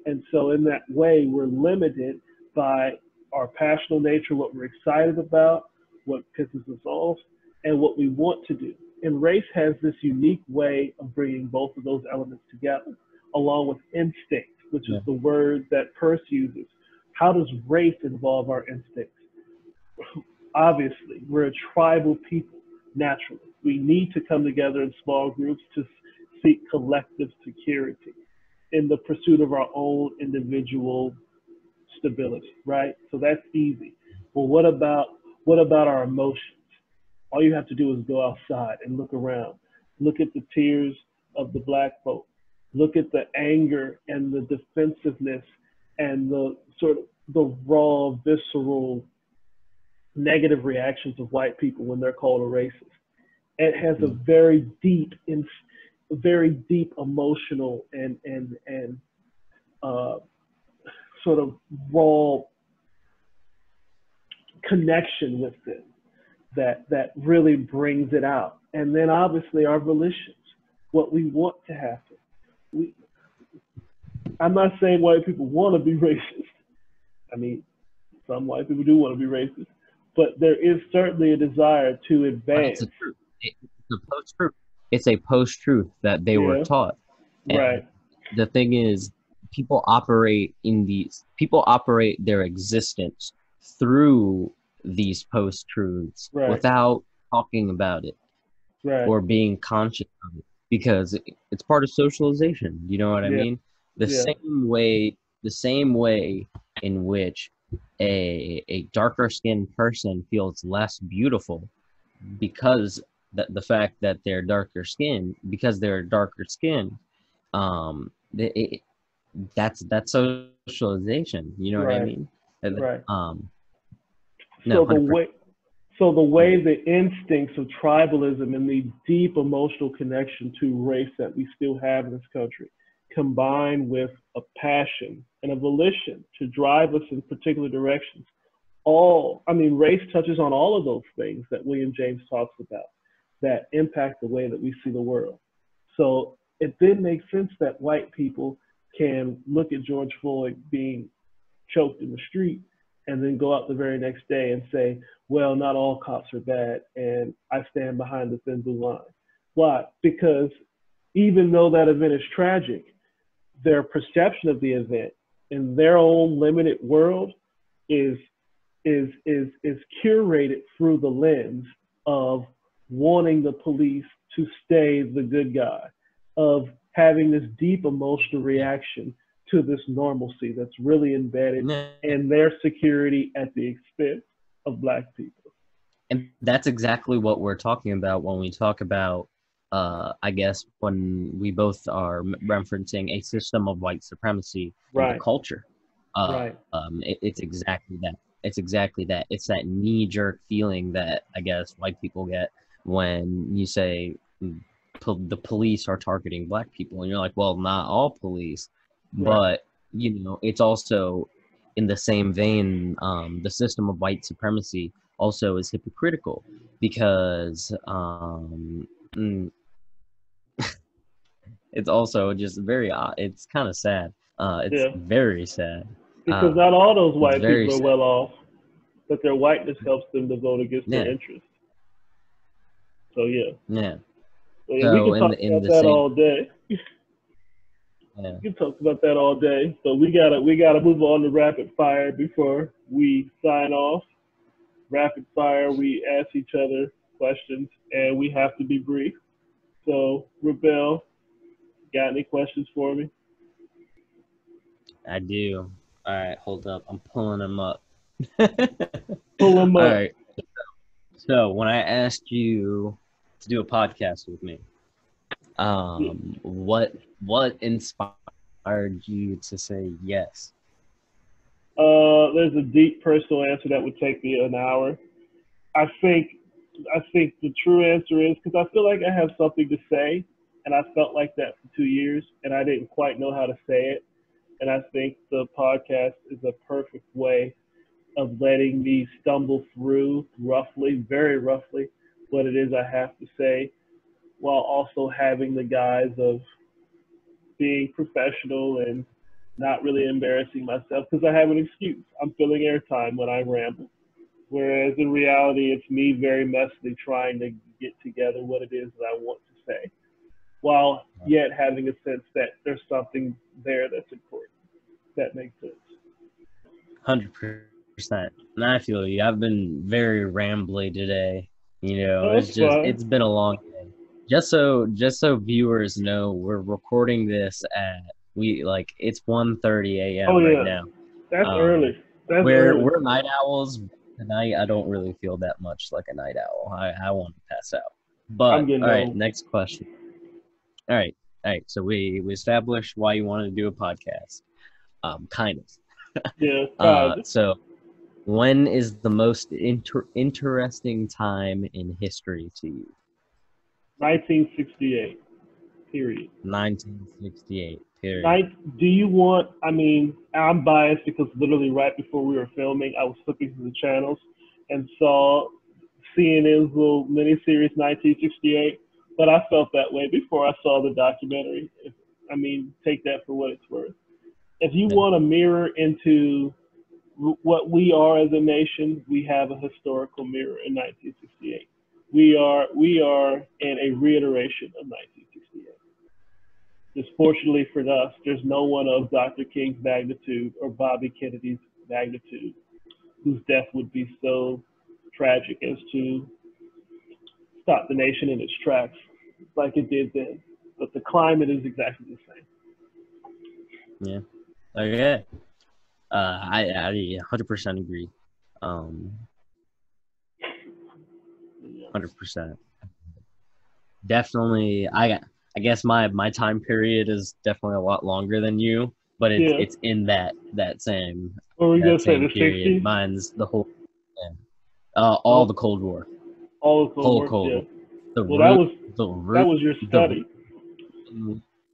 And so in that way, we're limited by our passional nature, what we're excited about, what pisses us off, and what we want to do. And race has this unique way of bringing both of those elements together, along with instinct, which is the word that Peirce uses. How does race involve our instincts? Obviously, we're a tribal people, naturally. We need to come together in small groups to seek collective security in the pursuit of our own individual stability, right? So that's easy. Well, what about our emotions? All you have to do is go outside and look around. Look at the tears of the black folk. Look at the anger and the defensiveness and the sort of the raw, visceral, negative reactions of white people when they're called a racist. It has a very deep emotional and sort of raw connection with them that really brings it out. And then obviously our volitions, what we want to happen. I'm not saying white people want to be racist. I mean, some white people do want to be racist, but there is certainly a desire to advance. It's a truth. It's a post-truth. It's a post-truth that they were taught. And right. The thing is, people operate their existence through these post-truths without talking about it or being conscious of it, because it's part of socialization. You know what I mean? The same way in which a darker skinned person feels less beautiful because the fact that they're darker skinned, because they're darker skinned, that's socialization. You know what I mean? Right. No, so the way the instincts of tribalism and the deep emotional connection to race that we still have in this country, combined with a passion and a volition to drive us in particular directions. Race touches on all of those things that William James talks about that impact the way that we see the world. So it then makes sense that white people can look at George Floyd being choked in the street and then go out the very next day and say, well, not all cops are bad, and I stand behind the thin blue line. Why? Because even though that event is tragic, their perception of the event in their own limited world is curated through the lens of wanting the police to stay the good guy, of having this deep emotional reaction to this normalcy that's really embedded in their security at the expense of Black people. And that's exactly what we're talking about when we talk about, I guess, when we both are referencing a system of white supremacy in the culture. It's exactly that. It's exactly that. It's that knee-jerk feeling that I guess white people get when you say the police are targeting Black people, and you're like, well, not all police, but it's also in the same vein. The system of white supremacy also is hypocritical because it's also just very odd. It's kind of sad. It's very sad. Because not all those white people are well off, but their whiteness helps them to vote against their interests. So we can talk about that all day. We can talk about that all day, but we gotta move on to rapid fire before we sign off. Rapid fire, we ask each other questions and we have to be brief. So, Rebel, Got any questions for me? I do. All right, hold up. I'm pulling them up. Pull them All up. right. So when I asked you to do a podcast with me, what inspired you to say yes? There's a deep personal answer that would take me an hour. I think the true answer is because I feel like I have something to say, and I felt like that for 2 years, and I didn't quite know how to say it. And I think the podcast is a perfect way of letting me stumble through roughly, very roughly, what it is I have to say, while also having the guise of being professional and not really embarrassing myself because I have an excuse. I'm filling airtime when I ramble. Whereas in reality, it's me very messily trying to get together what it is that I want to say, while yet having a sense that there's something there that's important. That makes sense. 100%. And I feel you. I've been very rambly today. Oh, that's fine. It's been a long day. Just so viewers know, we're recording this at it's 1:30 a.m. Oh right yeah, now. that's Um, early. That's early. we're night owls. Tonight, I don't really feel that much like a night owl. I want to pass out. I'm But getting all right, old. next question. All right, all right. So we established why you wanted to do a podcast. Kind of. Yeah, kind of. So when is the most interesting time in history to you? 1968. Period. 1968. Period. Do you want? I mean, I'm biased because literally right before we were filming, I was flipping through the channels and saw CNN's little miniseries 1968. But I felt that way before I saw the documentary. I mean, take that for what it's worth. If you Yeah. want to mirror into what we are as a nation, we have a historical mirror in 1968. We are in a reiteration of 1968. Just fortunately for us, there's no one of Dr. King's magnitude or Bobby Kennedy's magnitude whose death would be so tragic as to stop the nation in its tracks like it did then. But the climate is exactly the same. Yeah. Okay. I 100% agree. 100%. Definitely. I guess my time period is definitely a lot longer than you, but Yeah. it's in that same What were you gonna say? same The period. 60s? Mine's the whole all the Cold War. All the Cold Whole War. Cold Yeah. War. The Well, root the that root was your the study.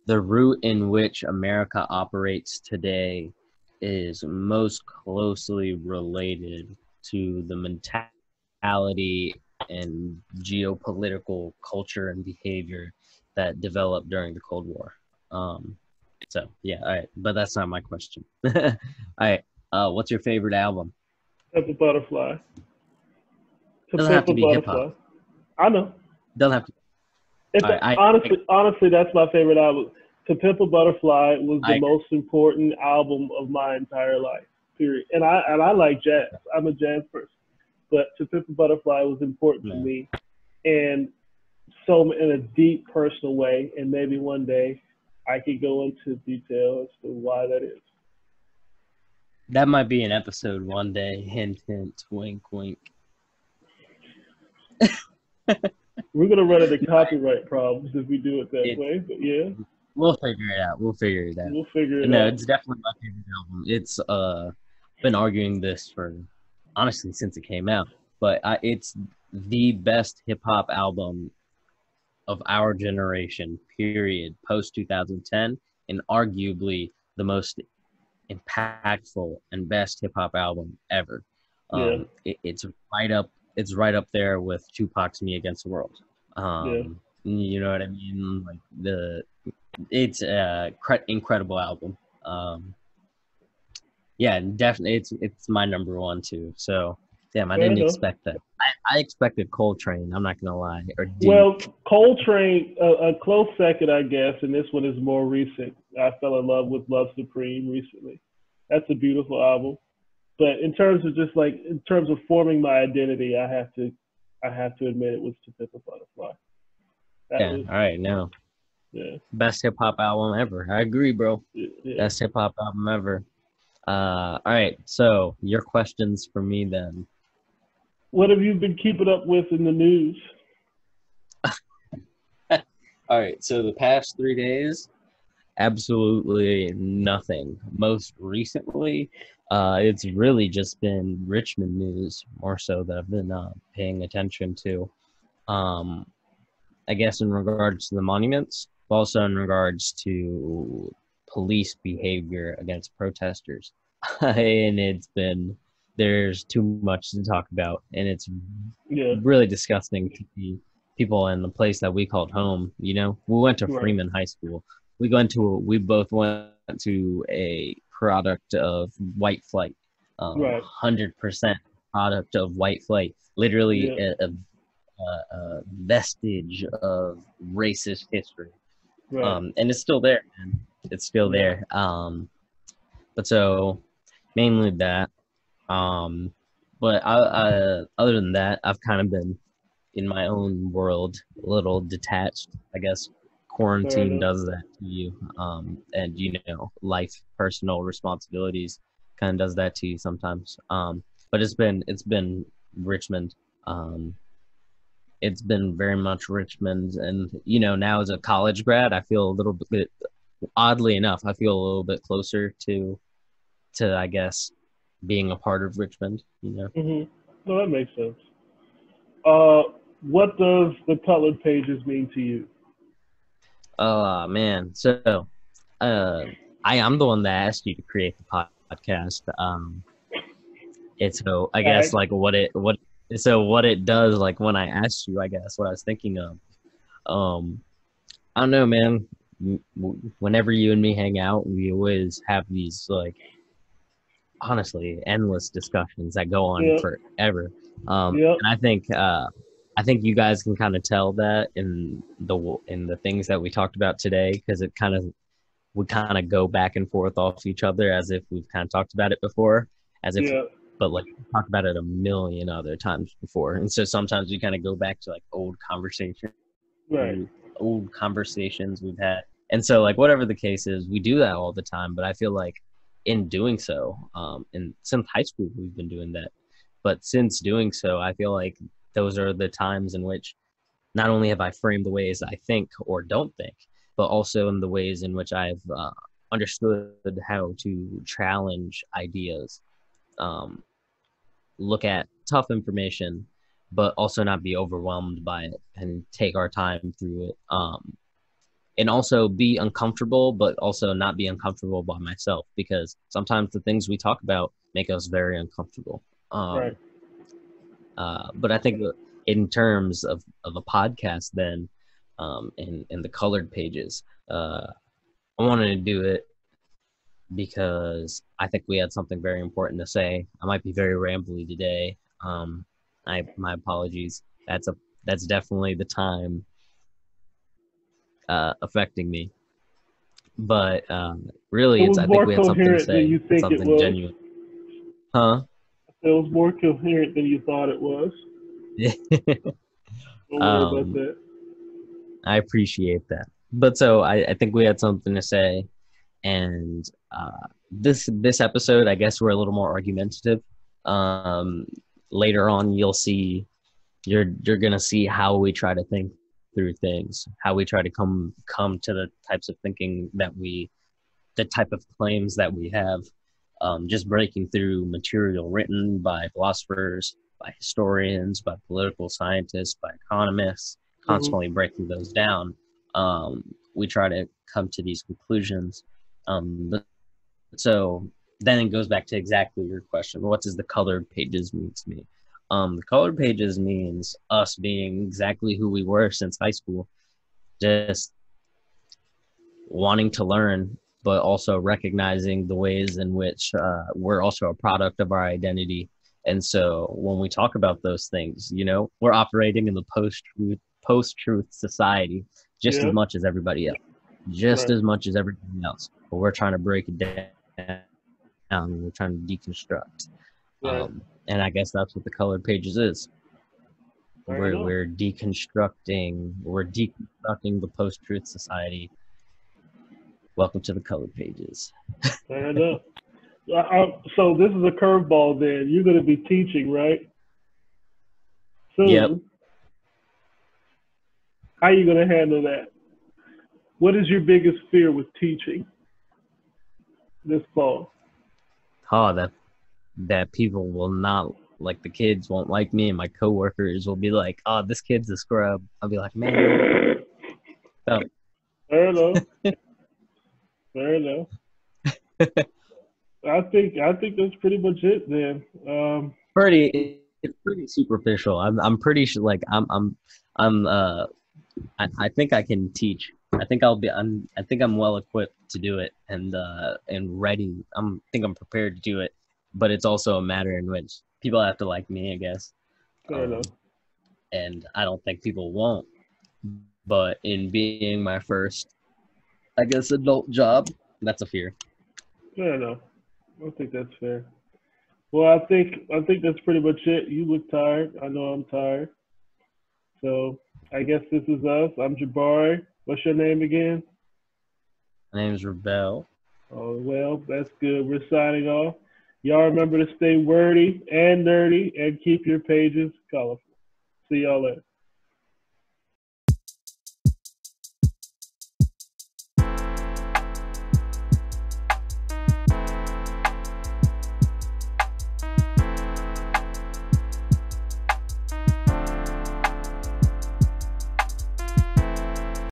the route in which America operates today is most closely related to the mentality and geopolitical culture and behavior that developed during the Cold War. So yeah, all right, but that's not my question. All right, what's your favorite album? Pimp Butterfly. To Doesn't have Pimp to a be hip hop. Butterfly. I know. Doesn't have to. It's All right, honestly, that's my favorite album. To Pimp a Butterfly was the I most important album of my entire life. Period. And I like jazz. I'm a jazz person, but To Pimp a Butterfly was important to no. me, and so in a deep personal way. And maybe one day I could go into detail as to why that is. That might be an episode one day. Hint, hint, wink, wink. We're gonna run into copyright problems if we do it that way, but yeah, We'll figure it out. We'll figure it out. we'll figure it No, out. it's definitely my favorite album. It's been arguing this for honestly since it came out, but it's the best hip hop album of our generation. Period. Post 2010, and arguably the most impactful and best hip hop album ever. Yeah, It's right up. It's right up there with Tupac's "Me Against the World." yeah. You know what I mean? It's a incredible album. Yeah, definitely, it's my number one too. So, damn, I Fair didn't enough. expect that. I expected Coltrane. I'm not gonna lie, or Well, Duke. Coltrane, a close second, I guess, and this one is more recent. I fell in love with Love Supreme recently. That's a beautiful album. But in terms of in terms of forming my identity, I have to admit it was To Pimp a Butterfly. That Yeah. was All right. No. Yeah. Best hip hop album ever. I agree, bro. Yeah. Best hip hop album ever. All right. So your questions for me then. What have you been keeping up with in the news? All right. So the past 3 days, absolutely nothing. Most recently, it's really just been Richmond news more so that I've been paying attention to. Um, I guess in regards to the monuments, but also in regards to police behavior against protesters. And there's too much to talk about, and it's Yeah. really disgusting to see people in the place that we called home. You know, we went to Right. Freeman High School. We both went to a product of white flight, Right. 100% product of white flight. Literally Yeah. a vestige of racist history. Right. And it's still there, man. It's still Yeah. there. But so mainly that. But other than that, I've kind of been in my own world, a little detached. I guess Fair quarantine enough. does that to you, and life, personal responsibilities, kind of does that to you sometimes. But it's been Richmond. Um, it's been very much Richmond, and now as a college grad, I feel a little bit, oddly enough, I feel a little bit closer to I guess being a part of Richmond. Mm-hmm. No, that makes sense. Uh, what does the colored pages mean to you? Oh man, so uh, I am the one that asked you to create the podcast. It's so I guess Tag. like what it does, like when I asked you, I guess what I was thinking of. Um, I don't know, man. Whenever you and me hang out, we always have these like honestly endless discussions that go on Yep. forever. Yep. And I think you guys can kind of tell that in the things that we talked about today, because it kind of we kind of go back and forth off each other as if we've kind of talked about it before, as if Yeah. but like we talked about it a million other times before, and so sometimes we kind of go back to like Right. old conversations we've had. And so like whatever the case is, we do that all the time, but I feel like in doing so, and since high school we've been doing that, but since doing so, I feel like those are the times in which not only have I framed the ways I think or don't think, but also in the ways in which I've understood how to challenge ideas, um, look at tough information, but also not be overwhelmed by it and take our time through it. And also be uncomfortable, but also not be uncomfortable by myself, because sometimes the things we talk about make us very uncomfortable. Right. But I think in terms of a podcast, then in the colored pages, I wanted to do it because I think we had something very important to say. I might be very rambly today. My apologies. That's definitely the time affecting me. But really, It was I think more we had something to coherent than say, you think it something was. genuine. Huh? It was more coherent than you thought it was. Don't worry about um, that. I appreciate that. But so I think we had something to say, and this episode, I guess we're a little more argumentative. Um, Later on, you're gonna see how we try to think through things, how we try to come to the types of thinking the type of claims that we have, just breaking through material written by philosophers, by historians, by political scientists, by economists, Mm-hmm. constantly breaking those down. We try to come to these conclusions. But so then it goes back to exactly your question. What does the colored pages mean to me? The colored pages means us being exactly who we were since high school, just wanting to learn, but also recognizing the ways in which we're also a product of our identity. And so when we talk about those things, we're operating in the post-truth society just as Yeah. much as everybody else, just Right. as much as everything else. But we're trying to break it down. We're trying to deconstruct. Right. And I guess that's what the colored pages is. Fair enough. We're deconstructing the post-truth society. Welcome to the colored pages. Fair enough. So this is a curveball then. You're going to be teaching, right? Soon. Yep. How are you going to handle that? What is your biggest fear with teaching this fall? Oh, that people will not, like, the kids won't like me, and my coworkers will be like, "Oh, this kid's a scrub." I'll be like, "Man, so." Fair enough. Fair enough. I think that's pretty much it then. It's pretty superficial. I'm pretty sure, like, I think I can teach. I think I think I'm well equipped to do it, and ready. I think I'm prepared to do it, but it's also a matter in which people have to like me, I guess. Fair enough. And I don't think people won't. But in being my first, I guess, adult job, that's a fear. Fair enough. I think that's fair. Well, I think that's pretty much it. You look tired. I know I'm tired. So I guess this is us. I'm Jabari. What's your name again? My name's Rebel. Oh, well, that's good. We're signing off. Y'all remember to stay wordy and nerdy and keep your pages colorful. See y'all later.